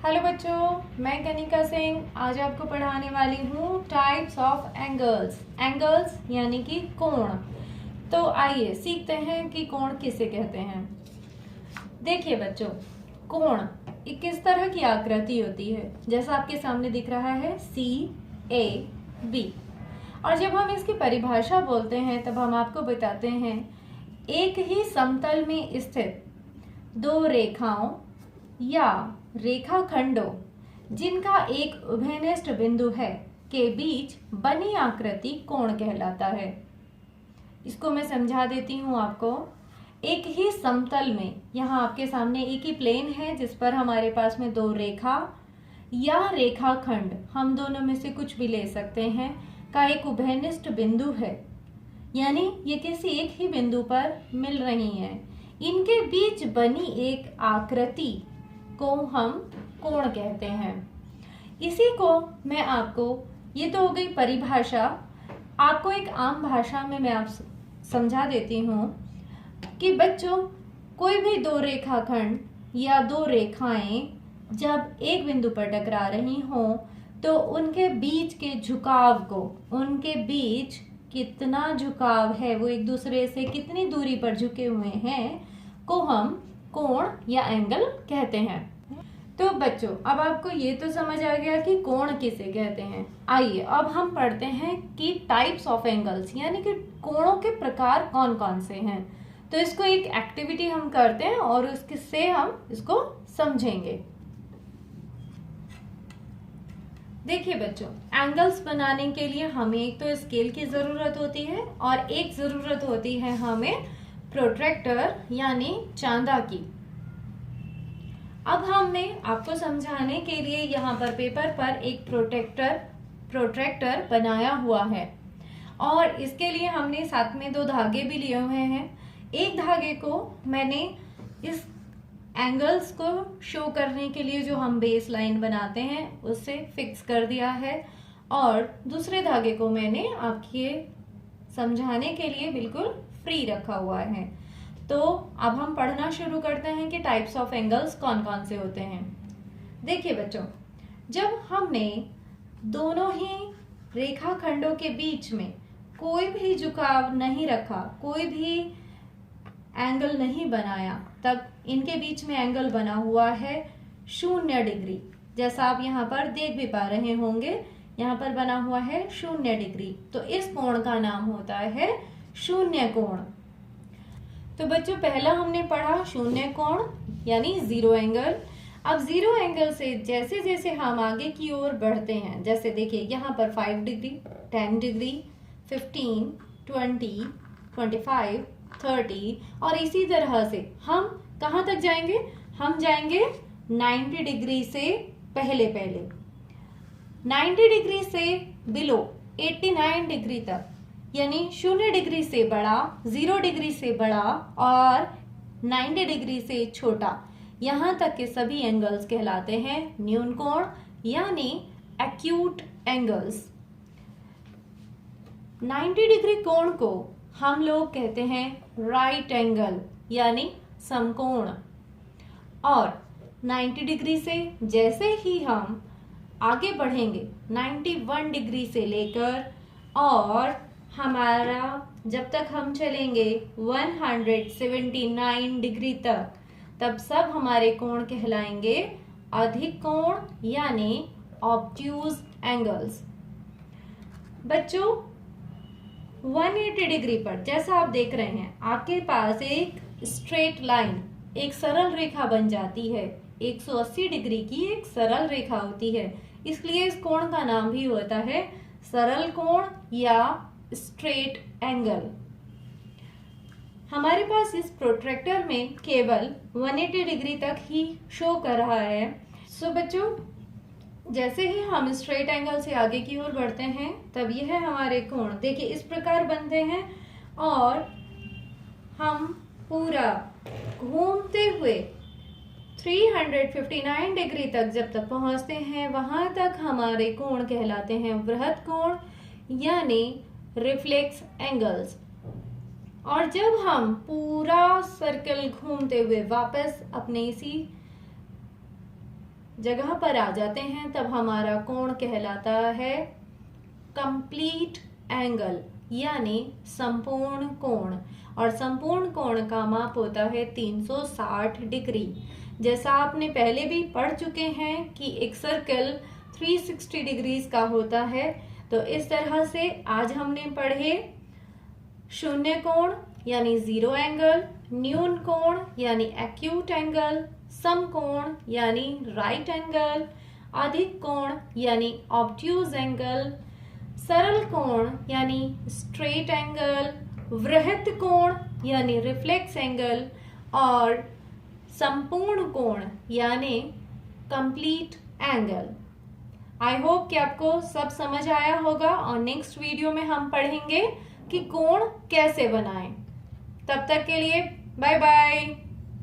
Hello बच्चों, मैं कनिका सिंह आज आपको पढ़ाने वाली हूँ टाइप्स ऑफ एंगल्स। एंगल्स यानी कि कोण। तो आइए सीखते हैं कि कोण किसे कहते हैं। देखिए बच्चों, कोण एक किस तरह की आकृति होती है। जैसा आपके सामने दिख रहा है CAB। और जब हम इसकी परिभाषा बोलते हैं तब हम आपको बताते हैं एक ही समतल में स्थित दो रेखाओं या रेखाखंडों जिनका एक उभयनिष्ठ बिंदु है के बीच बनी आकृति कोण कहलाता है। इसको मैं समझा देती हूँ आपको। एक ही समतल में, यहाँ आपके सामने एक ही प्लेन है जिस पर हमारे पास में दो रेखा या रेखाखंड, हम दोनों में से कुछ भी ले सकते हैं, का एक उभयनिष्ठ बिंदु है, यानी ये किसी एक ही बिंदु पर मिल रही हैं। इनके बीच बनी एक आकृति को हम कोण कहते हैं। इसी को मैं आपको, ये तो हो गई परिभाषा, आपको एक आम भाषा में मैं आप समझा देती हूँ कि बच्चों, कोई भी दो रेखाखंड या दो रेखाएं जब एक बिंदु पर टकरा रही हों तो उनके बीच के झुकाव को, उनके बीच कितना झुकाव है, वो एक दूसरे से कितनी दूरी पर झुके हुए हैं, को हम कोण या एंगल कहते हैं। तो बच्चों, अब आपको ये तो समझ आ गया कि कोण किसे कहते हैं। आइए अब हम पढ़ते हैं कि टाइप्स ऑफ एंगल्स, यानी कि कोणों के प्रकार कौन कौन से हैं। तो इसको एक एक्टिविटी हम करते हैं और उससे हम इसको समझेंगे। देखिए बच्चों, एंगल्स बनाने के लिए हमें एक तो स्केल की जरूरत होती है और एक जरूरत होती है हमें प्रोट्रैक्टर यानी चांदा की। अब हमने आपको समझाने के लिए यहाँ पर पेपर पर एक प्रोट्रैक्टर बनाया हुआ है और इसके लिए हमने साथ में दो धागे भी लिए हुए हैं। एक धागे को मैंने इस एंगल्स को शो करने के लिए जो हम बेस लाइन बनाते हैं उससे फिक्स कर दिया है और दूसरे धागे को मैंने आपके समझाने के लिए बिल्कुल फ्री रखा हुआ है। तो अब हम पढ़ना शुरू करते हैं कि टाइप्स ऑफ एंगल्स कौन कौन से होते हैं। देखिए बच्चों, जब हमने दोनों ही रेखाखंडों के बीच में कोई भी झुकाव नहीं रखा, कोई भी एंगल नहीं बनाया, तब इनके बीच में एंगल बना हुआ है 0 डिग्री। जैसा आप यहाँ पर देख भी पा रहे होंगे, यहाँ पर बना हुआ है 0 डिग्री। तो इस कोण का नाम होता है शून्य कोण। तो बच्चों, पहला हमने पढ़ा शून्य कोण यानी जीरो एंगल। अब जीरो एंगल से जैसे जैसे हम आगे की ओर बढ़ते हैं, जैसे देखिए यहाँ पर 5 डिग्री, 10 डिग्री, 15, 20, 25, 30 और इसी तरह से हम कहाँ तक जाएंगे? हम जाएंगे 90 डिग्री से पहले 90 डिग्री से बिलो 89 डिग्री तक, यानी 0 डिग्री से बड़ा, 0 डिग्री से बड़ा और 90 डिग्री से छोटा, यहाँ तक के सभी एंगल्स कहलाते हैं न्यून कोण यानी एक्यूट एंगल्स। 90 डिग्री कोण को हम लोग कहते हैं राइट एंगल यानी समकोण। और 90 डिग्री से जैसे ही हम आगे बढ़ेंगे 91 डिग्री से लेकर और हमारा जब तक हम चलेंगे 179 डिग्री तक, तब सब हमारे कोण कहलाएंगे अधिक कोण यानी ऑब्ट्यूज एंगल्स। बच्चों, 180 डिग्री पर जैसा आप देख रहे हैं, आपके पास एक स्ट्रेट लाइन, एक सरल रेखा बन जाती है। 180 डिग्री की एक सरल रेखा होती है, इसलिए इस कोण का नाम भी होता है सरल कोण या स्ट्रेट एंगल। हमारे पास इस प्रोट्रैक्टर में केवल 180 डिग्री तक ही शो कर रहा है। सो बच्चों, जैसे ही हम स्ट्रेट एंगल से आगे की ओर बढ़ते हैं तब यह हमारे कोण देखिए इस प्रकार बनते हैं और हम पूरा घूमते हुए 359 डिग्री तक जब तक पहुंचते हैं, वहां तक हमारे कोण कहलाते हैं वृहत कोण यानी रिफ्लेक्स एंगल्स। और जब हम पूरा सर्कल घूमते हुए वापस अपने इसी जगह पर आ जाते हैं तब हमारा कोण कहलाता है कंप्लीट एंगल यानी संपूर्ण कोण। और संपूर्ण कोण का माप होता है 360 डिग्री। जैसा आपने पहले भी पढ़ चुके हैं कि एक सर्कल 360 डिग्रीज का होता है, तो इस तरह से आज हमने पढ़े शून्य कोण यानी जीरो एंगल, न्यून कोण यानी एक्यूट एंगल, समकोण यानी राइट एंगल, अधिक कोण यानी ऑब्ट्यूज एंगल, सरल कोण यानी स्ट्रेट एंगल, वृहत कोण यानी रिफ्लेक्स एंगल और संपूर्ण कोण यानी कंप्लीट एंगल। आई होप कि आपको सब समझ आया होगा और नेक्स्ट वीडियो में हम पढ़ेंगे कि कोण कैसे बनाएं। तब तक के लिए बाय बाय।